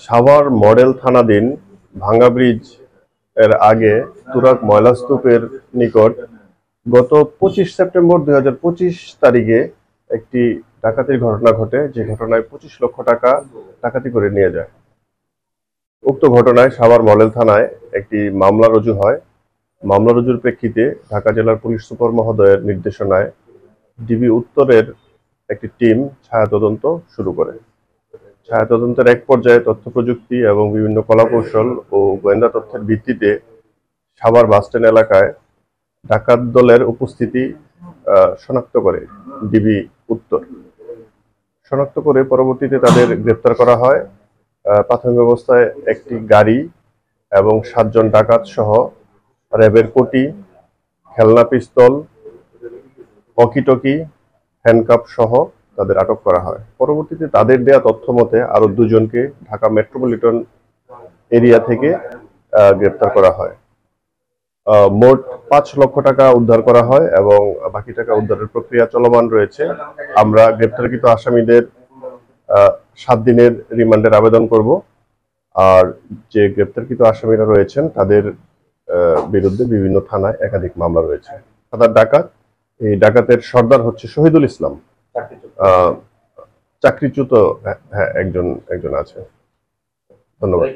Savar model থানাধীন ভাঙ্গা bridge এর আগে তুরাগ ময়লা স্তূপের নিকট গত 25 সেপ্টেম্বর 2025 তারিখে একটি ডাকাতির ঘটনা ঘটে, যে ঘটনায় 25 লক্ষ টাকা ডাকাতি করে নিয়ে যায়। উক্ত ঘটনায় সাভার মডেল থানায় একটি মামলা রুজু হয়। মামলা রুজুর প্রেক্ষিতে ঢাকা জেলার পুলিশ সুপার মহোদয়ের নির্দেশনায় ডিবি উত্তরের একটি টিম ছায়া তদন্ত শুরু করে। ছায়া তদন্তের এক পর্যায়ে তথ্য প্রযুক্তি এবং বিভিন্ন কলাকৌশল ও গোয়েন্দা তথ্যের ভিত্তিতে সাভার বাসস্ট্যান্ড এলাকায় ডাকাত দলের উপস্থিতি শনাক্ত করে ডিবি উত্তর। শনাক্ত করে পরবর্তীতে তাদের গ্রেপ্তার করা হয়। প্রাথমিক অবস্থায় একটি গাড়ি এবং 7 জন ডাকাত সহ র্যাবের কোটি, খেলনা পিস্তল, ওয়াকিটকি, হ্যান্ডকাপ সহ তাদের আটক করা হয়। পরবর্তীতে তাদের দেয়া তথ্য মতে আরো 2 জনকে ঢাকা মেট্রোপলিটন এরিয়া থেকে গ্রেপ্তার করা হয়। মোট 5 লক্ষ টাকা উদ্ধার করা হয় এবং বাকি টাকা উদ্ধারের প্রক্রিয়া চলমান রয়েছে। আমরা গ্রেপ্তারকৃত আসামিদের 7 দিনের রিমান্ডের আবেদন করব। আর যে গ্রেপ্তারকৃত আসামিরা রয়েছেন তাদের বিরুদ্ধে বিভিন্ন থানায় একাধিক মামলা রয়েছে। সাদার ডাকাত, এই ডাকাতের সর্দার হচ্ছে শহীদুল ইসলাম। চাকরিচ্যুত হ্যাঁ একজন আছে। ধন্যবাদ।